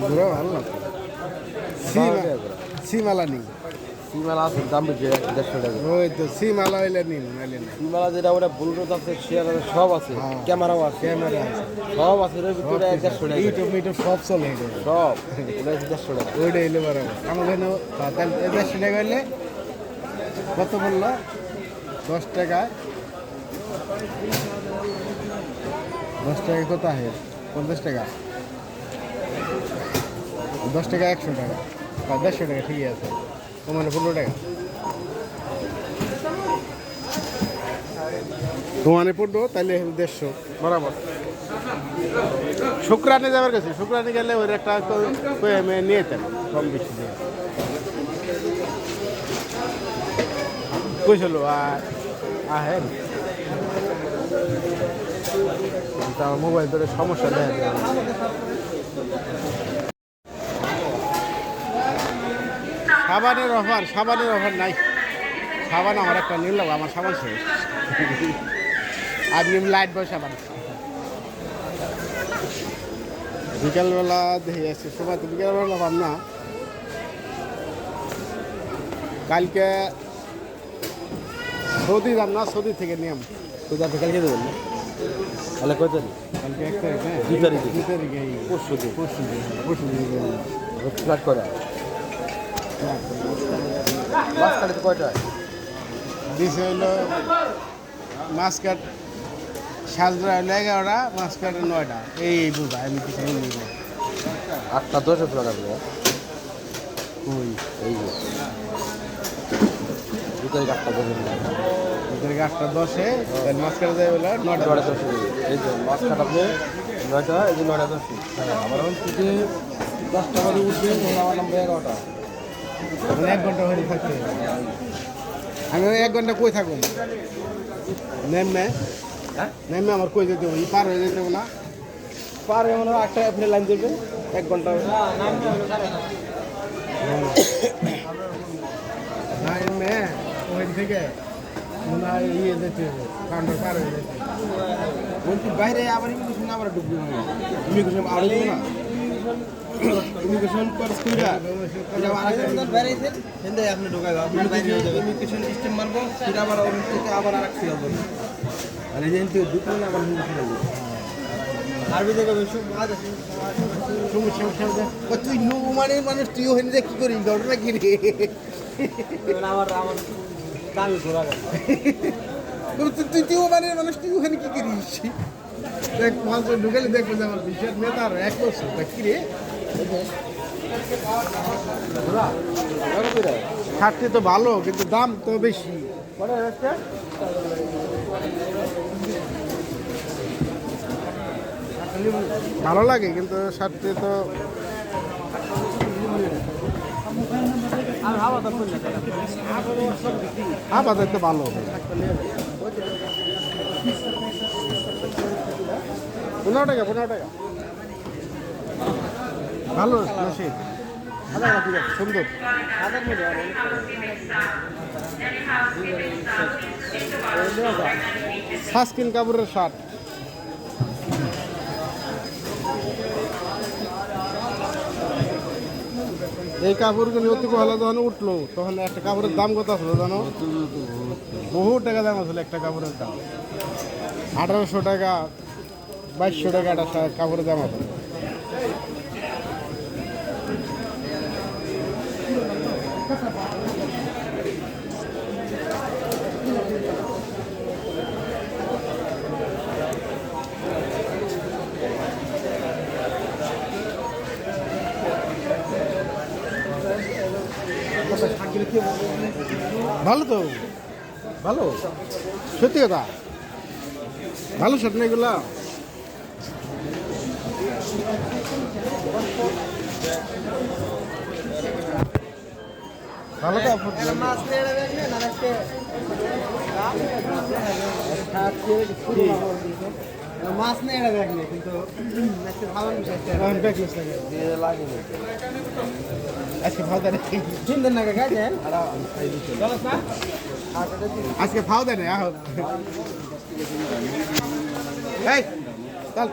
ঘুরে ভালো না সিমালা নেই সিমালা আছে দাম বেশি 150 টাকা। ওই তো সিমালা হইলে নিন নাইলে না সিমালা যেটা ওটা ব্লুটুথ আছে শেয়ার আছে সব আছে, ক্যামেরাও আছে, ক্যামেরা আছে সব আছে। এর ভিতরে 150 টাকা ইউটিউব মিউটিউব সব চলে এটা সব। এটা 150 টাকা। ওইটা এলে বরাবর আমার এখানে তাহলে 150 টাকা হইলে কত বললো 10 টাকায় 10 টাকা কত আছে 50 টাকা 10 টাকা 100 টাকা বা 150 টাকা ঠিকই আছে ও মানে 15 টাকা দোকানে পড়বো তাহলে 150 বরাবর। শুক্রানে যাবার কাছে শুক্রানে গেলে ওই একটা আমি নিয়ে যেতাম কম বেশি দিয়ে কইছিল আহেন তার মোবাইল ধরে সমস্যা দেখা যায়। সাবানের অফার নাই। সাবান আমার একটা নিলাম আমার সাবান শেষ আর নিম লাইট বয় সাবান বিকালবেলা দেখে আসছে সময় তো বিকালবেলা পাম না। কালকে সৌদি যাম না সৌদি থেকে নিয়ম তো আপনি কালকে দেবেন না? তাহলে কত তারিখ? কালকে 1 তারিখ হ্যাঁ 2 তারিখে? 2 তারিখে পরশু দিন। পরশু ফ্ল্যাট করা মাছ কাটে কয়টায়? দিছে হইলো মাছ কাট সাজরা হইলো 11টা মাছ কাটে 9টা এই বুঝা আমি কিছু বলি না 8টা 10 ফ্ল্যাট আপনি ওই এই যে 2 তারিখ 8টা 10 ফ্ল্যাট 2 তারিখ 8টা 10-এ তাহলে মাছ কাটে যায় হইলো 9টা 9টা 10 এই যে মাছ কাটাবে 9টা এই যে 9টা 10 আমার এখন থেকে 10টা বাজে উঠবে আমার নাম 11টা। মানে 1 ঘন্টা হয়ে থাকতে আমি 1 ঘন্টা কই থাকুন নেমে হ্যাঁ নেমে আমার কই যেতে হবে পার হয়ে যেতে হবে না পার এমন 8টা আপনি লাইন দেবে 1 ঘন্টা না এমে ওই থেকে মনে হয় ইয়ে যেতে হবে কাউন্টার পার হয়ে যেতে বলছি বাইরে আবার ইমিগ্রেশন আবার ঢুকবে ইমিগ্রেশন আরো না ইমিগ্রেশন কোর্স কইরা এটা আরেকজন বেরাইছে হেন্দে আপনি ঢোকাই আপনি বাইরে হয়ে যাবে ইমিগ্রেশন সিস্টেম মারবো সেটা আবার ওর থেকে আবার আরেকটা হবে আর এই যে দুটো না আবার ইমিগ্রেশন হবে আরবি থেকে বেশি কাজ আছে সমস্যা ও তুই নুমানের মানুষ তুই ওখানে যে কি করিস ঘটনা কি রে আমার দামি ঘোরা গেল তুই ওমানের মানুষ তুই ওখানে কি করিস দেখ মাছ ঢুকালে দেখবো যে আমার বিশেষ নেতা আর 1 বছর তা কি রে খাটতে তো ভালো কিন্তু দাম তো বেশি ভালো লাগে কিন্তু সারতে তো আবাদের তো ভালো 15 টাকা ভালো বেশি সুন্দর সাস্কিন কাপড়ের শার্ট এই কাপড়গুলি অতি ভালো যখন উঠলো তখন একটা কাপড়ের দাম কত আসলো জানো বহু টাকা দাম আসলো একটা কাপড়ের দাম 1800 টাকা 2200 টাকা একটা কাপড়ের দাম আসলো ভালো তো ভালো সত্যি কথা ভালো শার্ট না এগুলা ভালো তো মাছ নেই এটা দেখলে কিন্তু আজকে ফাও দেয় চিন্তেন না কাকা দেন আজকে ফাও দেয় না এই তাল